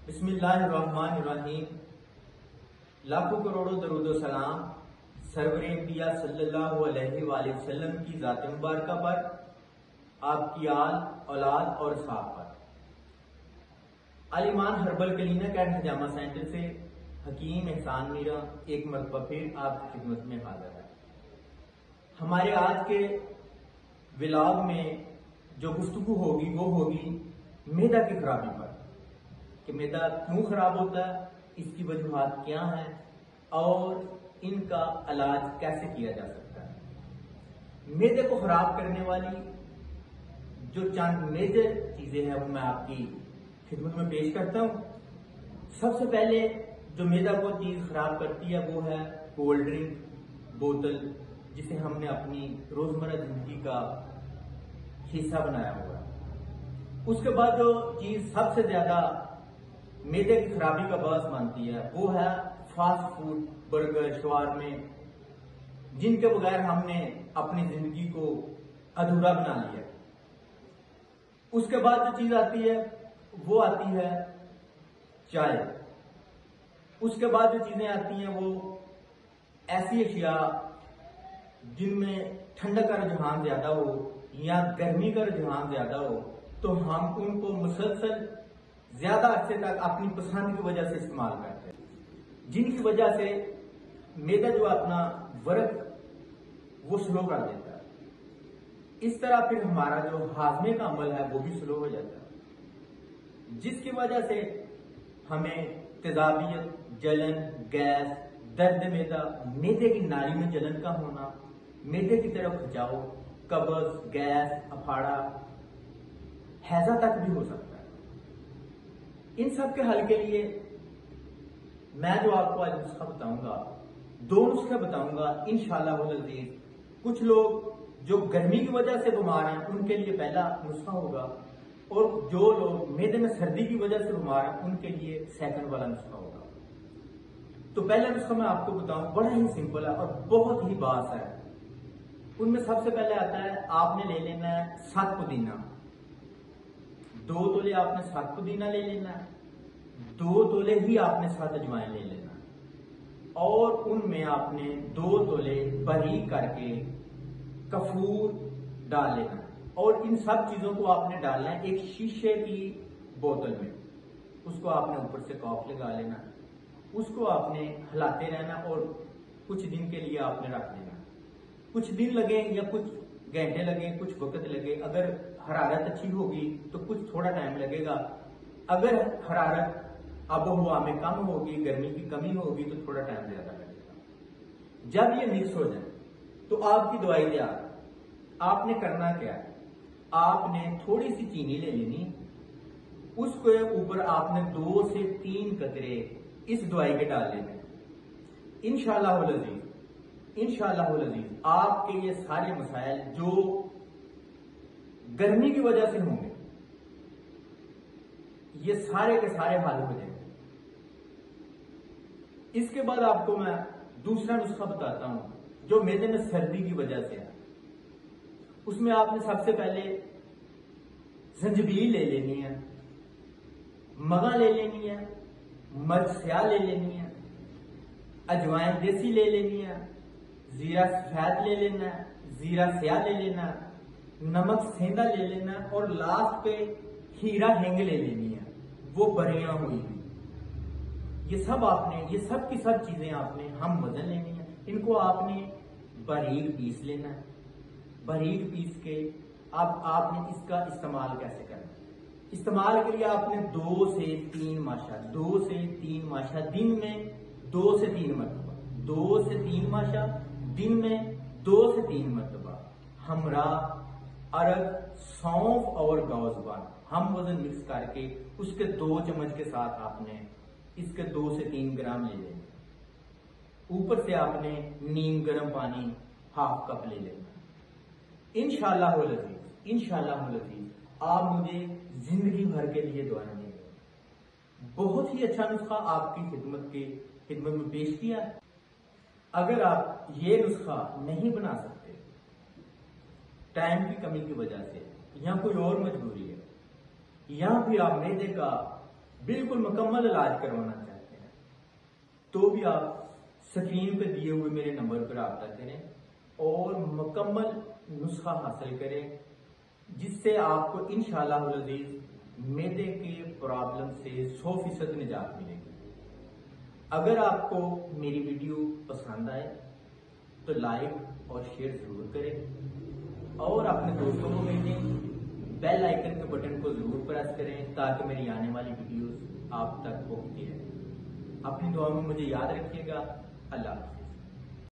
بسم اللہ الرحمن الرحیم۔ لاکھوں کروڑوں درود و سلام سرور انبیاء صلی اللہ علیہ وآلہ وسلم کی ذات مبارکہ پر، آپ کی آل اولاد اور صحاب پر۔ الایمان ہربل کلینک اینڈ حجامہ سینٹر سے حکیم احسان میرا ایک مرتبہ پھر آپ کی خدمت میں حاضر ہے۔ ہمارے آج کے ولاگ میں جو گفتگو ہوگی وہ ہوگی معدہ کی خرابی پر، کہ معدہ کیوں خراب ہوتا ہے، اس کی وجوہات کیا ہیں اور ان کا علاج کیسے کیا جا سکتا ہے۔ معدے کو خراب کرنے والی جو چند میجر چیزیں ہیں وہ میں آپ کی خدمت میں پیش کرتا ہوں۔ سب سے پہلے جو معدہ کو چیز خراب کرتی ہے وہ ہے کولڈ ڈرنک، بوتل، جسے ہم نے اپنی روزمرہ زندگی کا حصہ بنایا ہوا ہے۔ اس کے بعد جو چیز سب سے زیادہ معدے کی خرابی کا باعث مانتی ہے وہ ہے فاسٹ فوڈ، برگر، شوارمے، جن کے بغیر ہم نے اپنی زندگی کو ادھورا بنا لیا۔ اس کے بعد جو چیز آتی ہے وہ آتی ہے چائے۔ اس کے بعد جو چیزیں آتی ہیں وہ ایسی اشیاء جن میں ٹھنڈک کا رجحان زیادہ ہو یا گرمی کا رجحان زیادہ ہو، تو ہم ان کو مسلسل زیادہ عرصے تک اپنی پسند کی وجہ سے استعمال کرتے ہیں، جن کی وجہ سے معدہ جو اپنا ورک وہ سلو کر دیتا ہے۔ اس طرح پھر ہمارا جو ہاضمے کا عمل ہے وہ بھی سلو ہو جاتا ہے، جس کی وجہ سے ہمیں تیزابیت، جلن، گیس، درد معدہ، معدے کی نالی میں جلن کا ہونا، معدے کی طرف کھچاؤ، قبض، گیس، اپھاڑا، ہیضہ تک بھی ہو سکتا ہے۔ ان سب کے حل کے لیے میں جو آپ کو آج نسخہ بتاؤں گا، دو نسخے بتاؤں گا انشاءاللہ العزیز۔ کچھ لوگ جو گرمی کی وجہ سے بیمار ہیں ان کے لیے پہلا نسخہ ہوگا، اور جو لوگ معدے میں سردی کی وجہ سے بیمار ہیں ان کے لیے سیکنڈ والا نسخہ ہوگا۔ تو پہلا نسخہ میں آپ کو بتاؤں، بڑا ہی سمپل ہے اور بہت ہی باس ہے۔ ان میں سب سے پہلے آتا ہے، آپ نے لے لینا ہے 7 پودینہ، 2 تولے آپ نے 7 پودینہ لے لینا ہے، 2 تولے ہی آپ نے 7 اجوائن لے لینا ہے، اور ان میں آپ نے 2 تولے باریک کر کے کافور ڈال لینا ہے، اور ان سب چیزوں کو آپ نے ڈالنا ہے ایک شیشے کی بوتل میں۔ اس کو آپ نے اوپر سے کاپ لگا لینا ہے، اس کو آپ نے ہلاتے رہنا اور کچھ دن کے لیے آپ نے رکھ دینا۔ کچھ دن لگے یا کچھ گھنٹے لگے، کچھ وقت لگے، اگر حرارت اچھی ہوگی تو کچھ تھوڑا ٹائم لگے گا، اگر حرارت آب و ہوا میں کم ہوگی، گرمی کی کمی ہوگی تو تھوڑا ٹائم زیادہ لگے گا۔ جب یہ مکس ہو جائے تو آپ کی دوائی تیار۔ آپ نے کرنا کیا ہے، آپ نے تھوڑی سی چینی لے لینی، اس کے اوپر آپ نے 2 سے 3 قطرے اس دوائی کے ڈال لینے۔ انشاءاللہ العزیز آپ کے یہ سارے مسائل جو گرمی کی وجہ سے ہوں گے، یہ سارے کے سارے حل ہو جائیں گے۔ اس کے بعد آپ کو میں دوسرا نسخہ بتاتا ہوں جو معدے میں سردی کی وجہ سے ہے۔ اس میں آپ نے سب سے پہلے زنجبیل لے لینی ہے، مگا لے لینی ہے، مرچ سیاہ لے لینی ہے، اجوائن دیسی لے لینی ہے، زیرہ سفید لے لینا ہے، زیرہ سیاہ لے لینا ہے، نمک سیندا لے لینا ہے، اور لاسٹ پہ ہیرا ہینگ لے لینی ہے، وہ بریاں ہوئی ہوئی۔ یہ سب کی سب چیزیں آپ نے ہم وزن لینی ہے، ان کو آپ نے باریک پیس لینا ہے۔ باریک پیس کے اب آپ نے اس کا استعمال کیسے کرنا ہے؟ استعمال کے لیے آپ نے 2 سے 3 ماشا دن میں 2 سے 3 مرتبہ، 2 سے 3 ماشا دن میں 2 سے 3 مرتبہ ہمراہ ارگ، سونف اور گوزبان ہم وزن مکس کر کے اس کے 2 چمچ کے ساتھ آپ نے اس کے 2 سے 3 گرام لے لینا۔ اوپر سے آپ نے نیم گرم پانی 1/2 کپ لے لینا۔ انشاءاللہ العزیز آپ مجھے زندگی بھر کے لیے دعائیں دیں گے۔ بہت ہی اچھا نسخہ آپ کی خدمت میں پیش کیا ہے۔ اگر آپ یہ نسخہ نہیں بنا سکتے، ٹائم کی کمی کی وجہ سے یا کوئی اور مجبوری ہے، یا پھر آپ معدے کا بالکل مکمل علاج کروانا چاہتے ہیں تو بھی آپ اسکرین پہ دیے ہوئے میرے نمبر پر رابطہ کریں اور مکمل نسخہ حاصل کریں جس سے آپ کو انشاءاللہ العزیز معدے کے پرابلم سے 100% نجات ملے گی۔ اگر آپ کو میری ویڈیو پسند آئے تو لائک اور شیئر ضرور کریں اور اپنے دوستوں کو بھیجیں، بیل آئیکن کے بٹن کو ضرور پریس کریں تاکہ میری آنے والی ویڈیوز آپ تک پہنچتی رہیں۔ اپنی دعا میں مجھے یاد رکھیے گا۔ اللہ حافظ۔